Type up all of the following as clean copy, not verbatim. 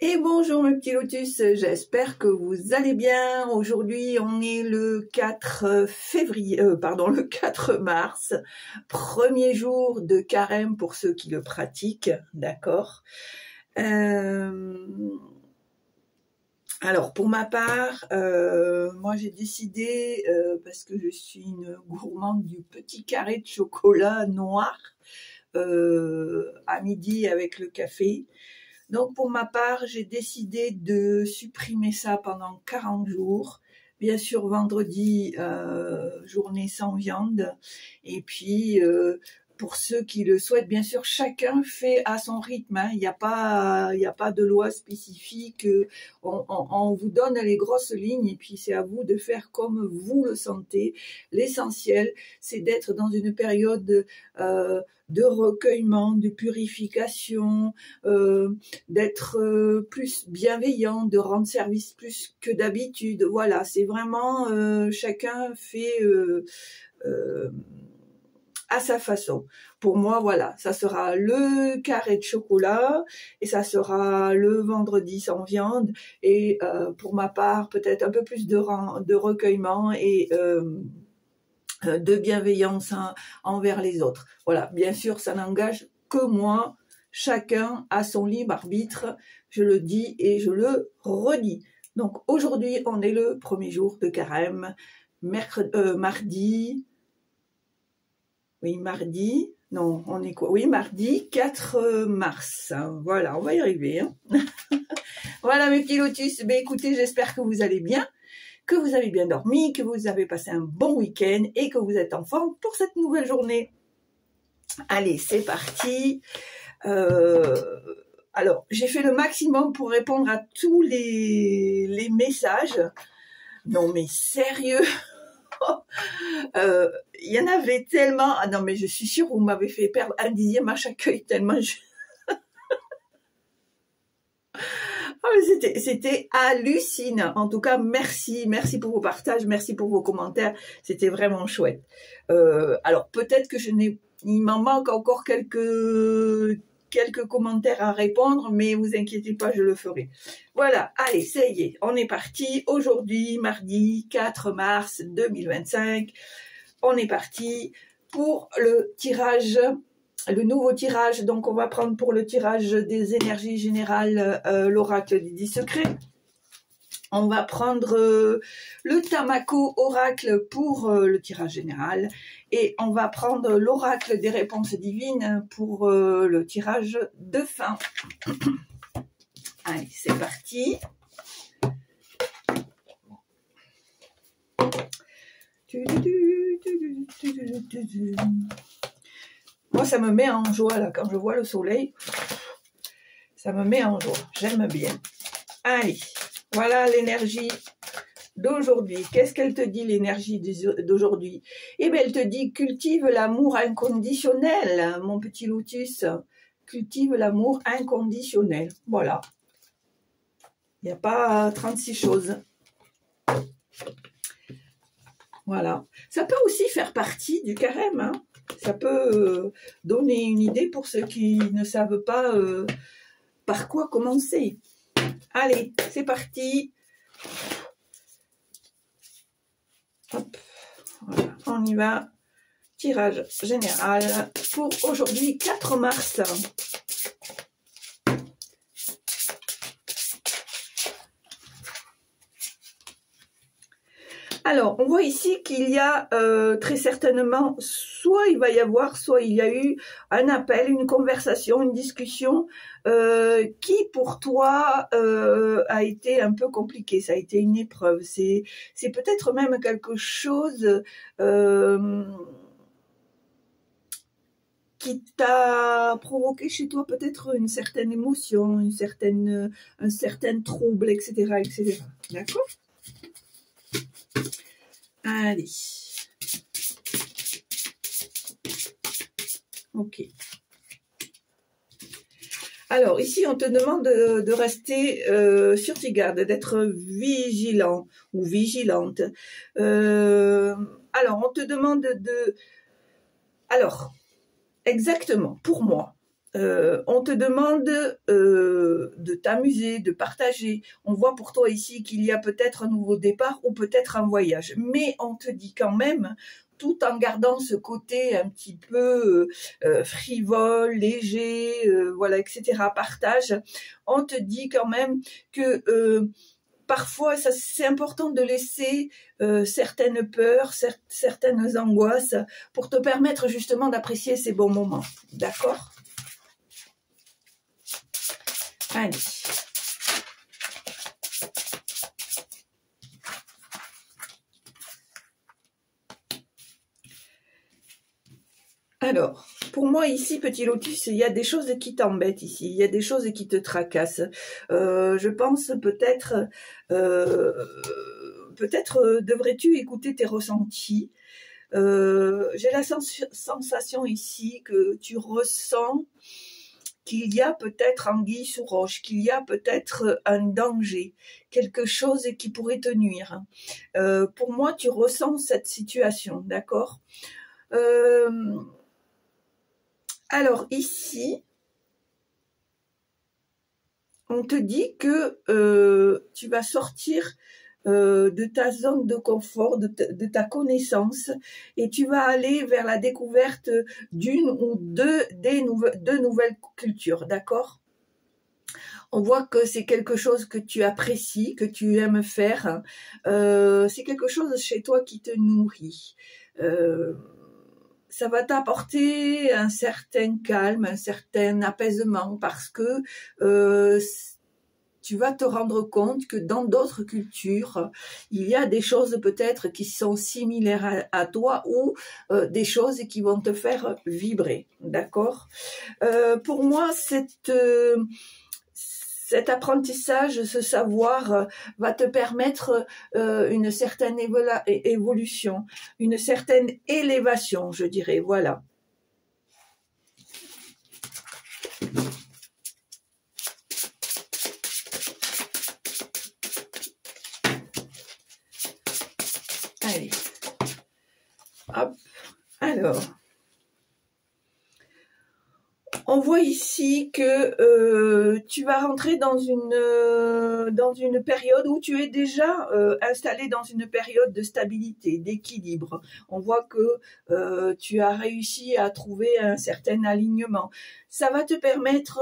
Et bonjour mes petits lotus, j'espère que vous allez bien. Aujourd'hui on est le 4 février, le 4 mars, premier jour de carême pour ceux qui le pratiquent, d'accord. Alors pour ma part, moi j'ai décidé, parce que je suis une gourmande du petit carré de chocolat noir à midi avec le café. Donc pour ma part, j'ai décidé de supprimer ça pendant 40 jours. Bien sûr, vendredi, journée sans viande. Et puis, pour ceux qui le souhaitent, bien sûr, chacun fait à son rythme. Hein. Il n'y a pas de loi spécifique. On vous donne les grosses lignes et puis c'est à vous de faire comme vous le sentez. L'essentiel, c'est d'être dans une période de recueillement, de purification, d'être plus bienveillant, de rendre service plus que d'habitude. Voilà, c'est vraiment chacun fait à sa façon. Pour moi, voilà, ça sera le carré de chocolat et ça sera le vendredi sans viande et pour ma part, peut-être un peu plus de recueillement et de bienveillance envers les autres. Voilà, bien sûr, ça n'engage que moi. Chacun a son libre arbitre, je le dis et je le redis. Donc aujourd'hui, on est le premier jour de carême, mardi, non, on est quoi? Oui, mardi 4 mars. Voilà, on va y arriver. Hein. Voilà mes petits lotus, ben, écoutez, j'espère que vous allez bien, que vous avez bien dormi, que vous avez passé un bon week-end et que vous êtes en forme pour cette nouvelle journée. Allez, c'est parti. Alors, j'ai fait le maximum pour répondre à tous les messages. Non, mais sérieux, il y en avait tellement. Ah non, mais je suis sûre, vous m'avez fait perdre un dixième à chaque œil tellement c'était hallucinant. En tout cas, merci pour vos partages, merci pour vos commentaires. C'était vraiment chouette. Alors peut-être que il m'en manque encore quelques commentaires à répondre, mais vous inquiétez pas, je le ferai. Voilà, allez, ça y est, on est parti. Aujourd'hui, mardi 4 mars 2025, on est parti pour le tirage. Le nouveau tirage, donc on va prendre pour le tirage des énergies générales l'oracle des 10 secrets. On va prendre le Tamako oracle pour le tirage général et on va prendre l'oracle des réponses divines pour le tirage de fin. Allez, c'est parti. Moi, ça me met en joie, là, quand je vois le soleil. Ça me met en joie. J'aime bien. Allez, voilà l'énergie d'aujourd'hui. Qu'est-ce qu'elle te dit, l'énergie d'aujourd'hui? Eh bien, elle te dit, cultive l'amour inconditionnel, mon petit lotus. Cultive l'amour inconditionnel. Voilà. Il n'y a pas 36 choses. Voilà. Ça peut aussi faire partie du carême, hein. Ça peut donner une idée pour ceux qui ne savent pas par quoi commencer. Allez, c'est parti. Hop, voilà, on y va. Tirage général pour aujourd'hui, 4 mars. Alors, on voit ici qu'il y a très certainement, soit il va y avoir, soit il y a eu un appel, une conversation, une discussion qui pour toi a été un peu compliqué, ça a été une épreuve. C'est peut-être même quelque chose qui t'a provoqué chez toi peut-être une certaine émotion, un certain trouble, etc., etc. D'accord ? Allez. Ok. Alors, ici, on te demande de rester sur tes gardes, d'être vigilant ou vigilante. Alors, on te demande de... Alors, exactement, pour moi, On te demande de t'amuser, de partager. On voit pour toi ici qu'il y a peut-être un nouveau départ ou peut-être un voyage. Mais on te dit quand même, tout en gardant ce côté un petit peu frivole, léger, voilà, etc., partage, on te dit quand même que parfois, c'est important de laisser certaines peurs, certaines angoisses pour te permettre justement d'apprécier ces bons moments. D'accord ? Allez. Alors, pour moi ici, petit lotus, il y a des choses qui t'embêtent ici, il y a des choses qui te tracassent. Je pense peut-être devrais-tu écouter tes ressentis. J'ai la sensation ici que tu ressens qu'il y a peut-être anguille sous roche, qu'il y a peut-être un danger, quelque chose qui pourrait te nuire. Pour moi, tu ressens cette situation, d'accord ? Alors ici, on te dit que tu vas sortir de ta zone de confort, de ta connaissance, et tu vas aller vers la découverte d'une ou deux nouvelles cultures, d'accord ? On voit que c'est quelque chose que tu apprécies, que tu aimes faire. C'est quelque chose chez toi qui te nourrit. Ça va t'apporter un certain calme, un certain apaisement, parce que tu vas te rendre compte que dans d'autres cultures, il y a des choses peut-être qui sont similaires à toi ou des choses qui vont te faire vibrer, d'accord ? Pour moi, cet apprentissage, ce savoir va te permettre une certaine évolution, une certaine élévation, je dirais, voilà. Allez, hop, alors, on voit ici que tu vas rentrer dans une période où tu es déjà installé dans une période de stabilité, d'équilibre. On voit que tu as réussi à trouver un certain alignement. Ça va te permettre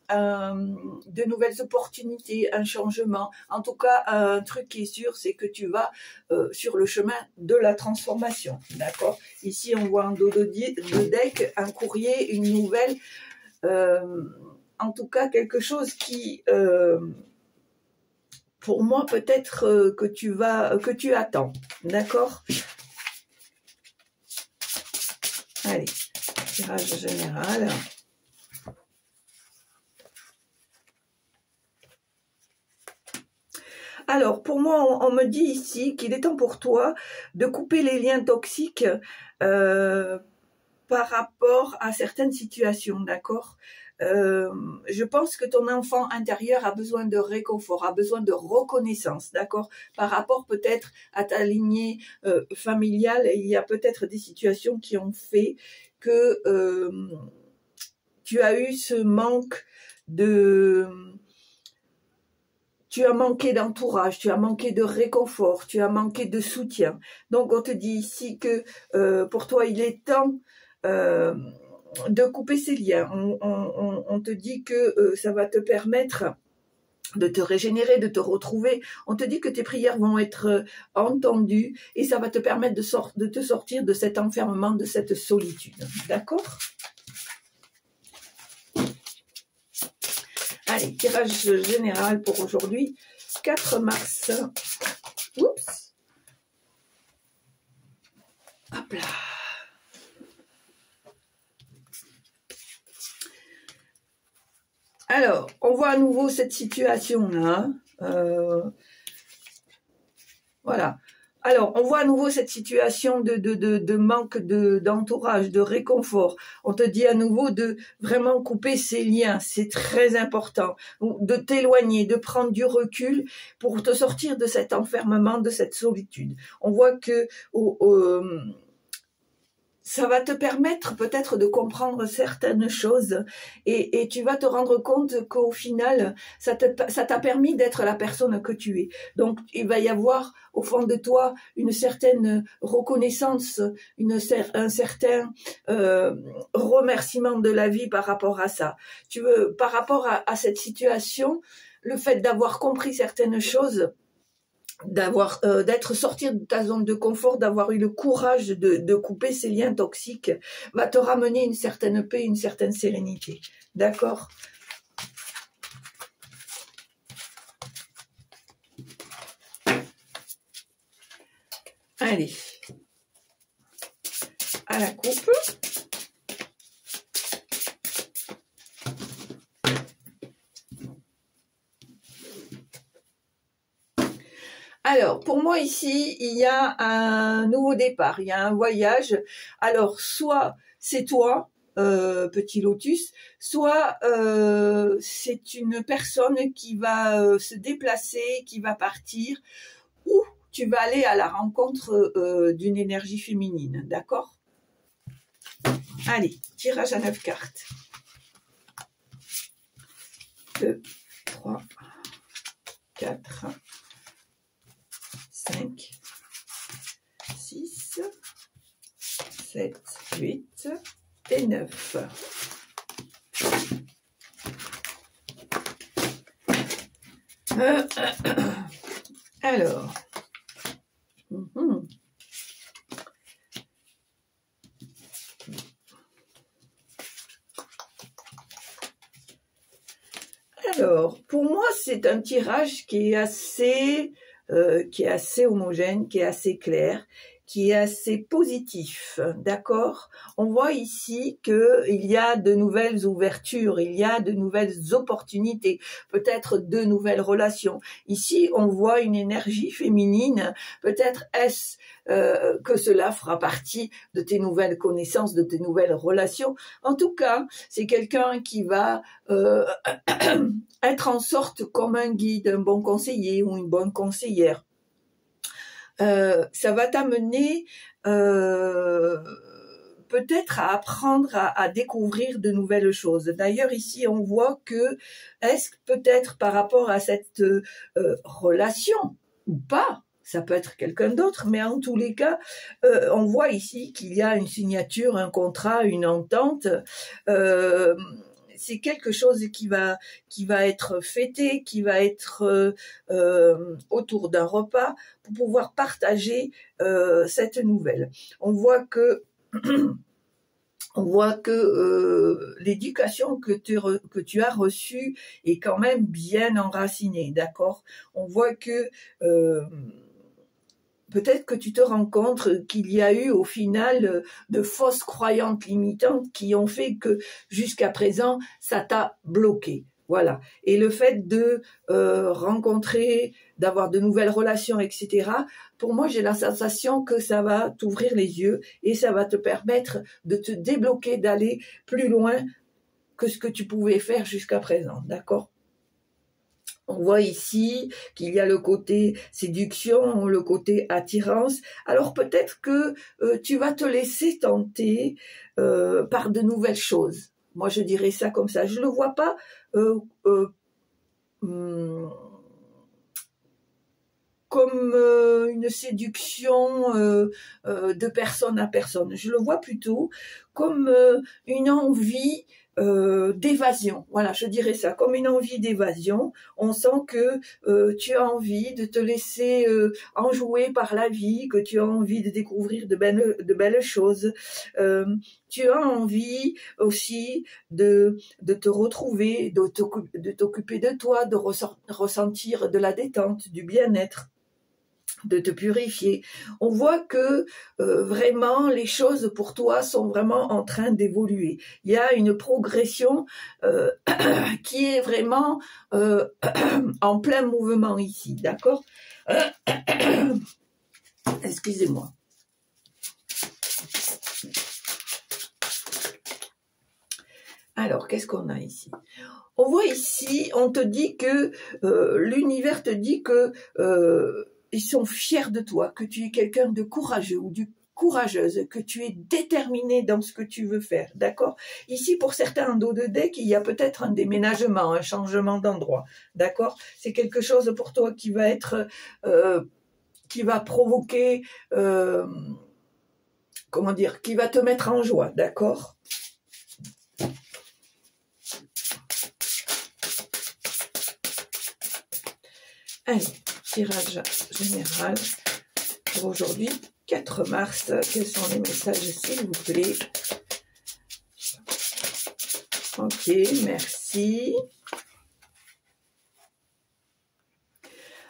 de nouvelles opportunités, un changement. En tout cas, un truc qui est sûr, c'est que tu vas sur le chemin de la transformation. D'accord ? Ici, on voit un dos de deck, un courrier, une nouvelle. En tout cas, quelque chose qui, pour moi, peut-être que tu attends. D'accord ? Allez, tirage général. Alors, pour moi, on me dit ici qu'il est temps pour toi de couper les liens toxiques par rapport à certaines situations, d'accord ? Je pense que ton enfant intérieur a besoin de réconfort, a besoin de reconnaissance, d'accord ? Par rapport peut-être à ta lignée familiale, il y a peut-être des situations qui ont fait que tu as eu ce manque de... Tu as manqué d'entourage, tu as manqué de réconfort, tu as manqué de soutien. Donc, on te dit ici que pour toi, il est temps de couper ces liens. On te dit que ça va te permettre de te régénérer, de te retrouver. On te dit que tes prières vont être entendues et ça va te permettre de te sortir de cet enfermement, de cette solitude. D'accord ? Allez, tirage général pour aujourd'hui, 4 mars. Oups. Hop là. Alors, on voit à nouveau cette situation-là. Voilà. Alors, on voit à nouveau cette situation de manque d'entourage, de réconfort. On te dit à nouveau de vraiment couper ces liens, c'est très important. De t'éloigner, de prendre du recul pour te sortir de cet enfermement, de cette solitude. On voit que ça va te permettre peut-être de comprendre certaines choses et tu vas te rendre compte qu'au final, ça t'a permis d'être la personne que tu es. Donc, il va y avoir au fond de toi une certaine reconnaissance, un certain remerciement de la vie par rapport à ça. Par rapport à cette situation, le fait d'avoir compris certaines choses, d'être sorti de ta zone de confort, d'avoir eu le courage de couper ces liens toxiques, va te ramener une certaine paix, une certaine sérénité. D'accord? Allez, à la coupe. Alors, pour moi ici, il y a un nouveau départ, il y a un voyage. Alors, soit c'est toi, petit lotus, soit c'est une personne qui va se déplacer, qui va partir, ou tu vas aller à la rencontre d'une énergie féminine, d'accord? Allez, tirage à 9 cartes. 2, 3, 4... 5, 6, 7, 8 et 9. Alors, pour moi, c'est un tirage qui est assez homogène, qui est assez clair, qui est assez positif, d'accord? On voit ici qu'il y a de nouvelles ouvertures, il y a de nouvelles opportunités, peut-être de nouvelles relations. Ici, on voit une énergie féminine, peut-être est-ce que cela fera partie de tes nouvelles connaissances, de tes nouvelles relations. En tout cas, c'est quelqu'un qui va être en sorte comme un guide, un bon conseiller ou une bonne conseillère. Ça va t'amener peut-être à apprendre à découvrir de nouvelles choses. D'ailleurs, ici, on voit que est-ce peut-être par rapport à cette relation ou pas, ça peut être quelqu'un d'autre, mais en tous les cas, on voit ici qu'il y a une signature, un contrat, une entente. C'est quelque chose qui va être fêté, qui va être autour d'un repas pour pouvoir partager cette nouvelle. On voit que l'éducation que tu as reçue est quand même bien enracinée, d'accord? On voit que peut-être que tu te rends compte qu'il y a eu au final de fausses croyances limitantes qui ont fait que jusqu'à présent, ça t'a bloqué. Voilà. Et le fait de rencontrer, d'avoir de nouvelles relations, etc., pour moi, j'ai la sensation que ça va t'ouvrir les yeux et ça va te permettre de te débloquer, d'aller plus loin que ce que tu pouvais faire jusqu'à présent. D'accord ? On voit ici qu'il y a le côté séduction, le côté attirance. Alors peut-être que tu vas te laisser tenter par de nouvelles choses. Moi, je dirais ça comme ça. Je ne le vois pas comme une séduction de personne à personne. Je le vois plutôt comme une envie d'évasion. Voilà, je dirais ça, comme une envie d'évasion. On sent que tu as envie de te laisser enjouer par la vie, que tu as envie de découvrir de belles choses. Tu as envie aussi de te retrouver, de t'occuper de toi, de ressentir de la détente, du bien-être, de te purifier. On voit que vraiment les choses pour toi sont vraiment en train d'évoluer. Il y a une progression qui est vraiment en plein mouvement ici, d'accord? Excusez-moi. Alors, qu'est-ce qu'on a ici? On voit ici, on te dit que l'univers te dit que ils sont fiers de toi, que tu es quelqu'un de courageux ou courageuse, que tu es déterminée dans ce que tu veux faire, d'accord? Ici, pour certains en dos de deck, il y a peut-être un déménagement, un changement d'endroit, d'accord? C'est quelque chose pour toi qui va être, qui va provoquer, comment dire, qui va te mettre en joie, d'accord? Allez, tirage général pour aujourd'hui, 4 mars. Quels sont les messages, s'il vous plaît? Ok, merci.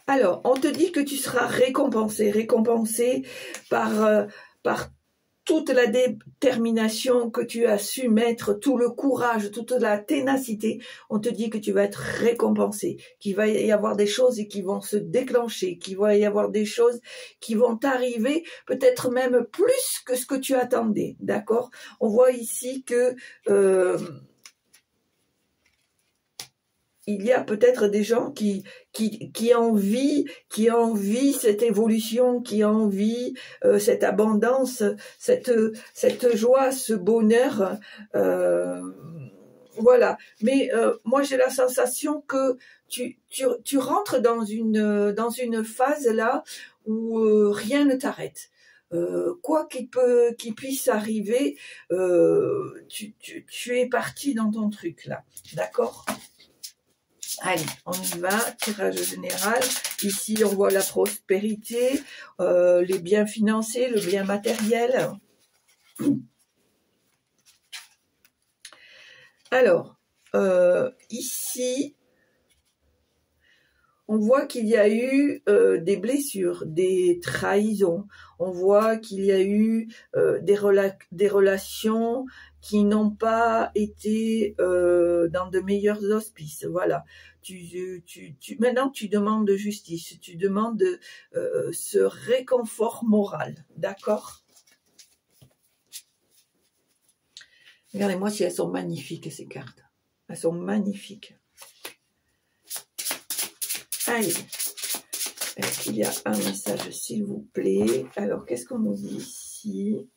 Alors, on te dit que tu seras récompensé par toute la détermination que tu as su mettre, tout le courage, toute la ténacité. On te dit que tu vas être récompensé, qu'il va y avoir des choses qui vont se déclencher, qu'il va y avoir des choses qui vont t'arriver, peut-être même plus que ce que tu attendais, d'accord? On voit ici que il y a peut-être des gens qui envient cette évolution, qui envient cette abondance, cette joie, ce bonheur. Voilà. Mais moi, j'ai la sensation que tu rentres dans une phase là où rien ne t'arrête. Quoi qu'il puisse arriver, tu es parti dans ton truc là, d'accord? Allez, on y va, tirage général. Ici, on voit la prospérité, les biens financiers, le bien matériel. Alors, ici, on voit qu'il y a eu des blessures, des trahisons. On voit qu'il y a eu des relations qui n'ont pas été dans de meilleurs auspices. Voilà. Maintenant, tu demandes justice, tu demandes ce réconfort moral. D'accord? Regardez-moi si elles sont magnifiques, ces cartes. Elles sont magnifiques. Allez. Il y a un message, s'il vous plaît. Alors, qu'est-ce qu'on nous dit ici?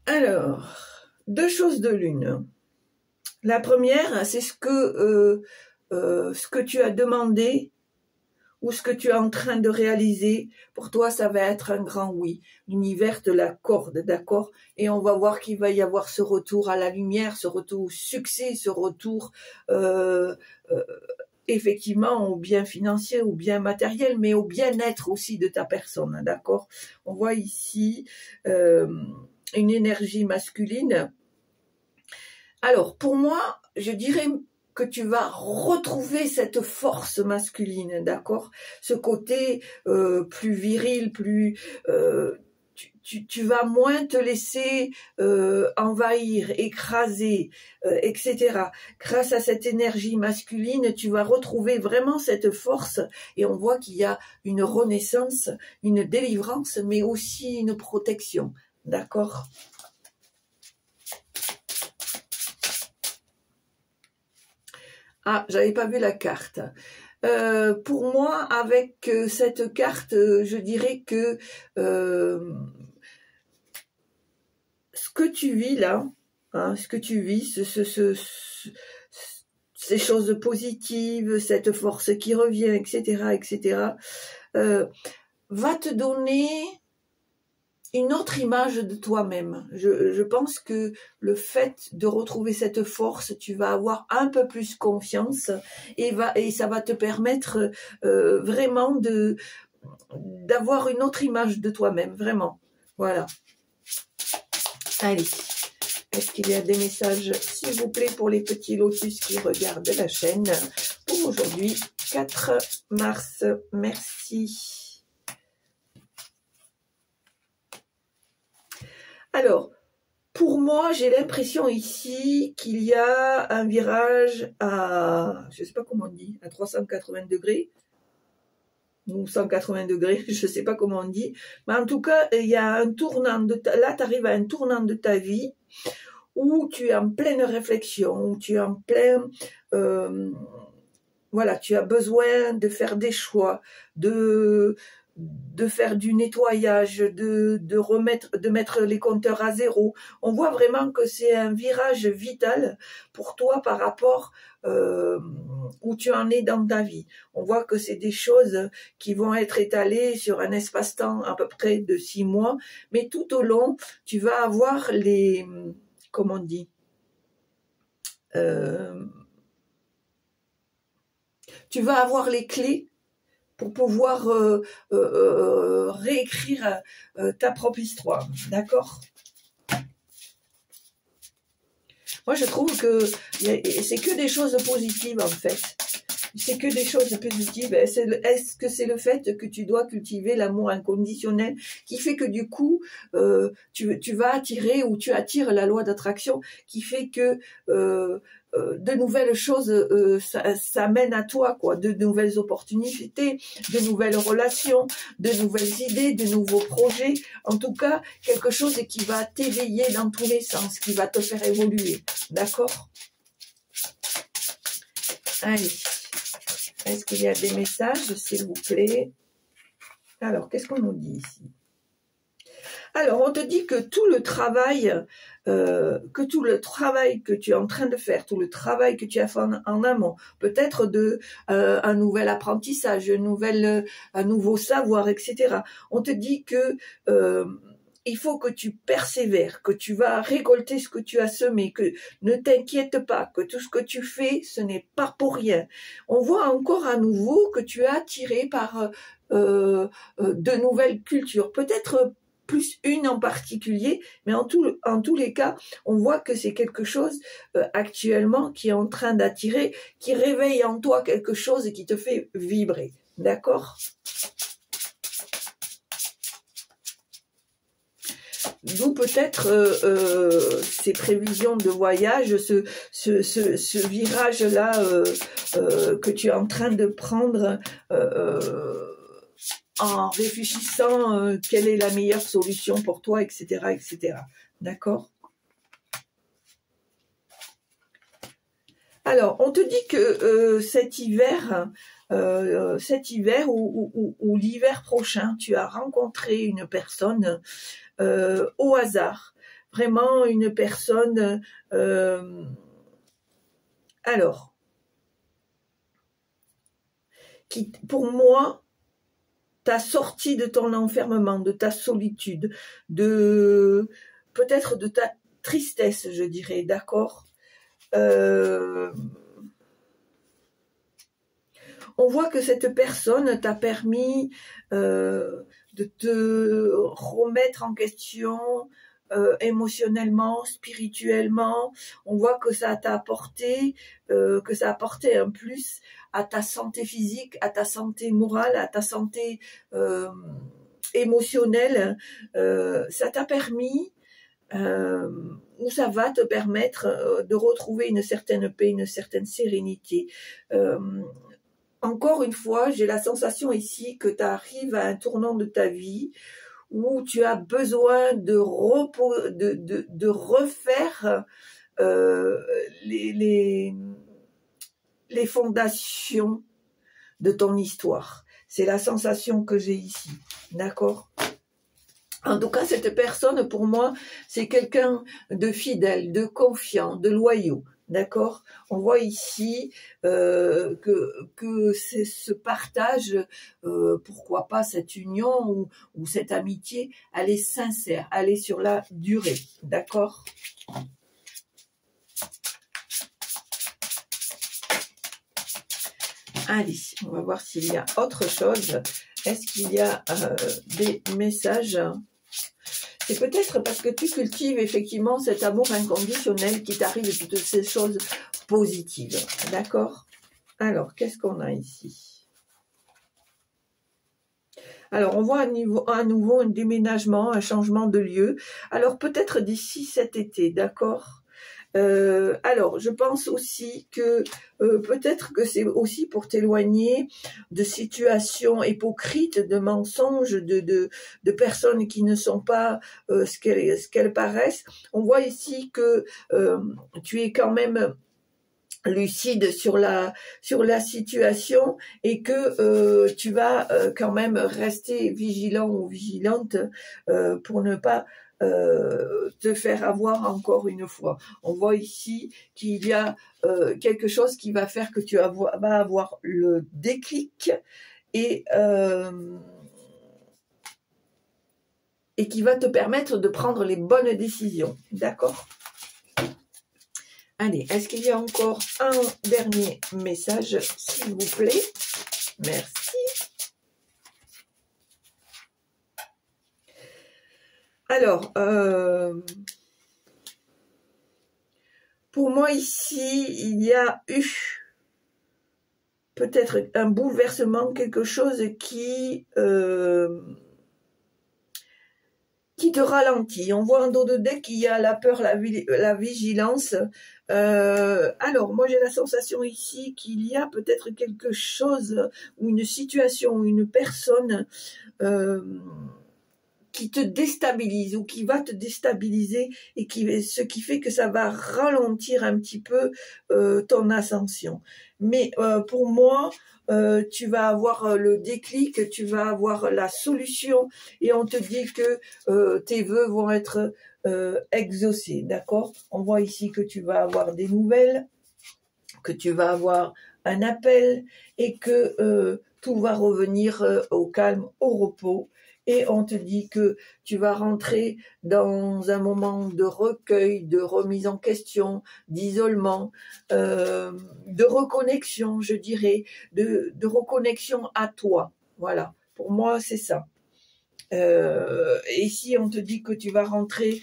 Alors, 2 choses de l'une. La première, c'est ce que tu as demandé ou ce que tu es en train de réaliser. Pour toi, ça va être un grand oui. L'univers te l'accorde, d'accord? Et on va voir qu'il va y avoir ce retour à la lumière, ce retour au succès, ce retour effectivement au bien financier, au bien matériel, mais au bien-être aussi de ta personne, d'accord? On voit ici une énergie masculine. Alors, pour moi, je dirais que tu vas retrouver cette force masculine, d'accord? Ce côté plus viril, plus... tu vas moins te laisser envahir, écraser, etc. Grâce à cette énergie masculine, tu vas retrouver vraiment cette force et on voit qu'il y a une renaissance, une délivrance, mais aussi une protection. D'accord? Ah, j'avais pas vu la carte. Pour moi, avec cette carte, je dirais que ce que tu vis là, hein, ce que tu vis, ces choses positives, cette force qui revient, etc., etc., va te donner une autre image de toi-même. Je pense que le fait de retrouver cette force, tu vas avoir un peu plus confiance et ça va te permettre vraiment d'avoir une autre image de toi-même, vraiment. Voilà. Allez, est-ce qu'il y a des messages, s'il vous plaît, pour les petits lotus qui regardent la chaîne pour aujourd'hui, 4 mars. Merci. Alors, pour moi, j'ai l'impression ici qu'il y a un virage à, je ne sais pas comment on dit, à 380 degrés, ou 180 degrés, je ne sais pas comment on dit, mais en tout cas, il y a un tournant, là tu arrives à un tournant de ta vie, où tu es en pleine réflexion, où tu es en plein voilà, tu as besoin de faire des choix, de faire du nettoyage, de mettre les compteurs à zéro. On voit vraiment que c'est un virage vital pour toi par rapport où tu en es dans ta vie. On voit que c'est des choses qui vont être étalées sur un espace-temps à peu près de 6 mois, mais tout au long, tu vas avoir les, comment on dit, tu vas avoir les clés pour pouvoir réécrire ta propre histoire, d'accord? Moi, je trouve que c'est que des choses positives, en fait. C'est que des choses positives. Est-ce que c'est le fait que tu dois cultiver l'amour inconditionnel qui fait que du coup, tu vas attirer ou tu attires la loi d'attraction qui fait que de nouvelles choses ça mène à toi, quoi, de nouvelles opportunités, de nouvelles relations, de nouvelles idées, de nouveaux projets, en tout cas quelque chose qui va t'éveiller dans tous les sens, qui va te faire évoluer, d'accord? Allez, est-ce qu'il y a des messages, s'il vous plaît? Alors, qu'est-ce qu'on nous dit ici? Alors, on te dit que tout le travail que tu es en train de faire, tout le travail que tu as fait en amont, peut-être de un nouvel apprentissage, un nouveau savoir, etc. On te dit que il faut que tu persévères, que tu vas récolter ce que tu as semé, que ne t'inquiète pas, que tout ce que tu fais, ce n'est pas pour rien. On voit encore à nouveau que tu es attiré par de nouvelles cultures, peut-être plus une en particulier, mais en tous les cas, on voit que c'est quelque chose actuellement qui est en train d'attirer, qui réveille en toi quelque chose et qui te fait vibrer. D'accord ? D'où peut-être ces prévisions de voyage, ce virage-là que tu es en train de prendre en réfléchissant quelle est la meilleure solution pour toi, etc., etc. D'accord ? Alors, on te dit que cet hiver ou l'hiver prochain, tu as rencontré une personne au hasard, vraiment une personne. Alors, qui, pour moi, t'a sorti de ton enfermement, de ta solitude, de peut-être de ta tristesse, je dirais, d'accord. On voit que cette personne t'a permis de te remettre en question émotionnellement, spirituellement. On voit que ça t'a apporté, que ça a apporté un plus à ta santé physique, à ta santé morale, à ta santé émotionnelle. Ça t'a permis où ça va te permettre de retrouver une certaine paix, une certaine sérénité. Encore une fois, j'ai la sensation ici que tu arrives à un tournant de ta vie où tu as besoin de refaire les fondations de ton histoire. C'est la sensation que j'ai ici, d'accord ? En tout cas, cette personne, pour moi, c'est quelqu'un de fidèle, de confiant, de loyaux. D'accord ? On voit ici que c'est ce partage, pourquoi pas cette union ou cette amitié, elle est sincère, elle est sur la durée. D'accord ? Allez, on va voir s'il y a autre chose. Est-ce qu'il y a des messages ? C'est peut-être parce que tu cultives effectivement cet amour inconditionnel qui t'arrive toutes ces choses positives. D'accord ? Alors, qu'est-ce qu'on a ici ? Alors, on voit à nouveau un déménagement, un changement de lieu. Alors, peut-être d'ici cet été, d'accord ? Alors, je pense aussi que peut-être que c'est aussi pour t'éloigner de situations hypocrites, de mensonges, de personnes qui ne sont pas ce qu'elles paraissent. On voit ici que tu es quand même lucide sur la situation et que tu vas quand même rester vigilant ou vigilante pour ne pas te faire avoir encore une fois. On voit ici qu'il y a quelque chose qui va faire que tu vas avoir le déclic et qui va te permettre de prendre les bonnes décisions. D'accord ? Allez, est-ce qu'il y a encore un dernier message, s'il vous plaît? Merci. Alors, pour moi ici, il y a eu peut-être un bouleversement, quelque chose qui te ralentit. On voit en dos de deck qu'il y a la peur, la vigilance. Alors, moi j'ai la sensation ici qu'il y a peut-être quelque chose ou une situation ou une personne qui te déstabilise ou qui va te déstabiliser et ce qui fait que ça va ralentir un petit peu ton ascension. Mais pour moi, tu vas avoir le déclic, tu vas avoir la solution et on te dit que tes vœux vont être exaucés, d'accord? On voit ici que tu vas avoir des nouvelles, que tu vas avoir un appel et que tout va revenir au calme, au repos. Et on te dit que tu vas rentrer dans un moment de recueil, de remise en question, d'isolement, de reconnexion, je dirais, de reconnexion à toi. Voilà, pour moi, c'est ça. Et ici, on te dit que tu vas rentrer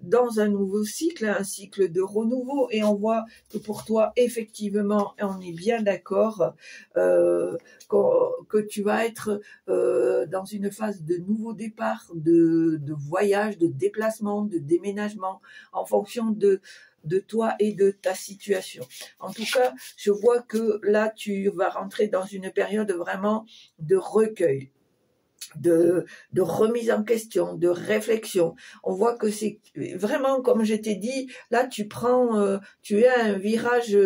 dans un nouveau cycle, un cycle de renouveau, et on voit que pour toi, effectivement, on est bien d'accord, que tu vas être dans une phase de nouveau départ, de voyage, de déplacement, de déménagement, en fonction de toi et de ta situation. En tout cas, je vois que là, tu vas rentrer dans une période vraiment de recueil. De remise en question, de réflexion. On voit que c'est vraiment, comme je t'ai dit, là tu es à un virage,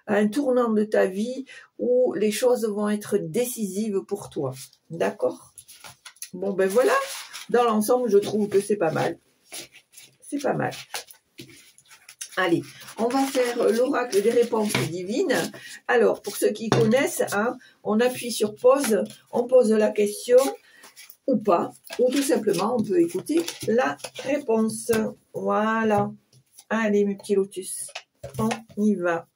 à un tournant de ta vie où les choses vont être décisives pour toi. D'accord? Bon ben voilà, dans l'ensemble je trouve que c'est pas mal. C'est pas mal. Allez, on va faire l'oracle des réponses divines. Alors, pour ceux qui connaissent, hein, on appuie sur pause, on pose la question, ou pas, ou tout simplement on peut écouter la réponse. Voilà. Allez mes petits lotus, on y va.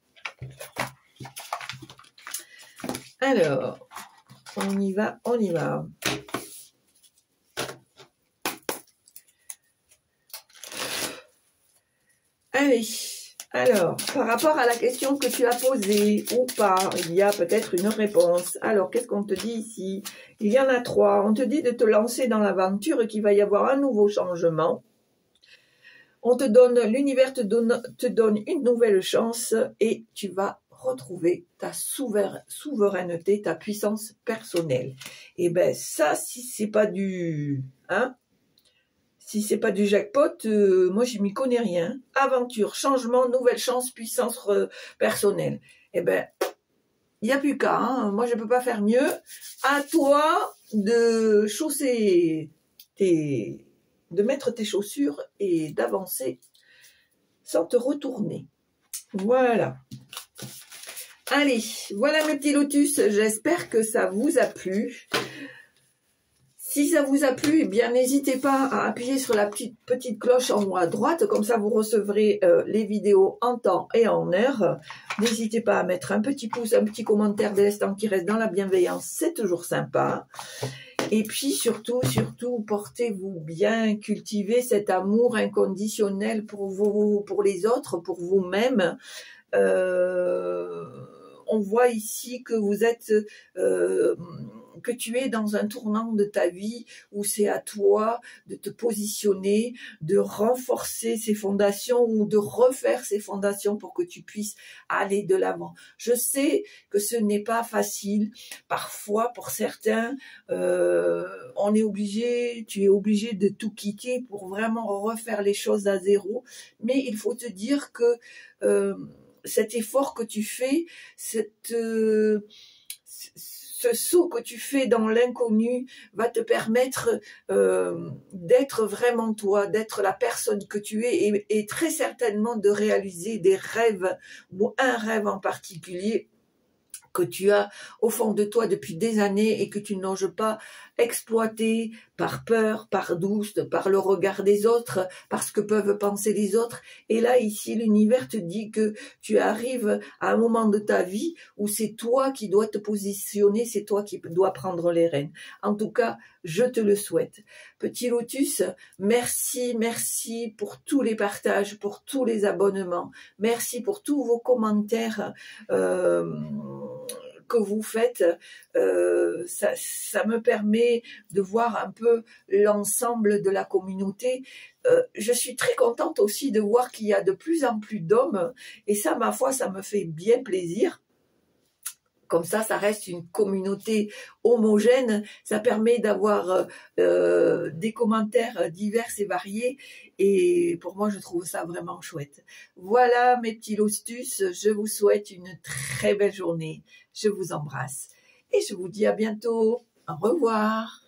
Alors, on y va, on y va. Allez, alors, par rapport à la question que tu as posée ou pas, il y a peut-être une réponse. Alors, qu'est-ce qu'on te dit ici? Il y en a 3. On te dit de te lancer dans l'aventure et qu'il va y avoir un nouveau changement. On te donne, l'univers te donne une nouvelle chance et tu vas retrouver ta souveraineté, ta puissance personnelle. Et ben ça, si c'est pas du... hein, si c'est pas du jackpot, moi je m'y connais rien. Aventure, changement, nouvelle chance, puissance personnelle. Eh ben, il n'y a plus qu'à. Hein. Moi je peux pas faire mieux. À toi de de mettre tes chaussures et d'avancer sans te retourner. Voilà. Allez, voilà mes petits lotus. J'espère que ça vous a plu. Si ça vous a plu, eh bien n'hésitez pas à appuyer sur la petite cloche en haut à droite, comme ça vous recevrez les vidéos en temps et en heure. N'hésitez pas à mettre un petit pouce, un petit commentaire dès l'instant qui reste dans la bienveillance, c'est toujours sympa. Et puis surtout, portez-vous bien, cultivez cet amour inconditionnel pour vous, pour les autres, pour vous-même. On voit ici que vous êtes... que tu es dans un tournant de ta vie où c'est à toi de te positionner, de renforcer ces fondations ou de refaire ces fondations pour que tu puisses aller de l'avant. Je sais que ce n'est pas facile. Parfois, pour certains, tu es obligé de tout quitter pour vraiment refaire les choses à zéro. Mais il faut te dire que cet effort que tu fais, ce saut que tu fais dans l'inconnu va te permettre d'être vraiment toi, d'être la personne que tu es et très certainement de réaliser des rêves ou un rêve en particulier que tu as au fond de toi depuis des années et que tu n'oses pas exploiter par peur, par doute, par le regard des autres, par ce que peuvent penser les autres. Et là, ici, l'univers te dit que tu arrives à un moment de ta vie où c'est toi qui dois te positionner, c'est toi qui dois prendre les rênes. En tout cas, je te le souhaite. Petit Lotus, merci pour tous les partages, pour tous les abonnements. Merci pour tous vos commentaires que vous faites, ça me permet de voir un peu l'ensemble de la communauté. Je suis très contente aussi de voir qu'il y a de plus en plus d'hommes, et ça, ma foi, ça me fait bien plaisir. Comme ça reste une communauté homogène, ça permet d'avoir des commentaires divers et variés, et pour moi, je trouve ça vraiment chouette. Voilà, mes petits Lotus, je vous souhaite une très belle journée, je vous embrasse, et je vous dis à bientôt, au revoir.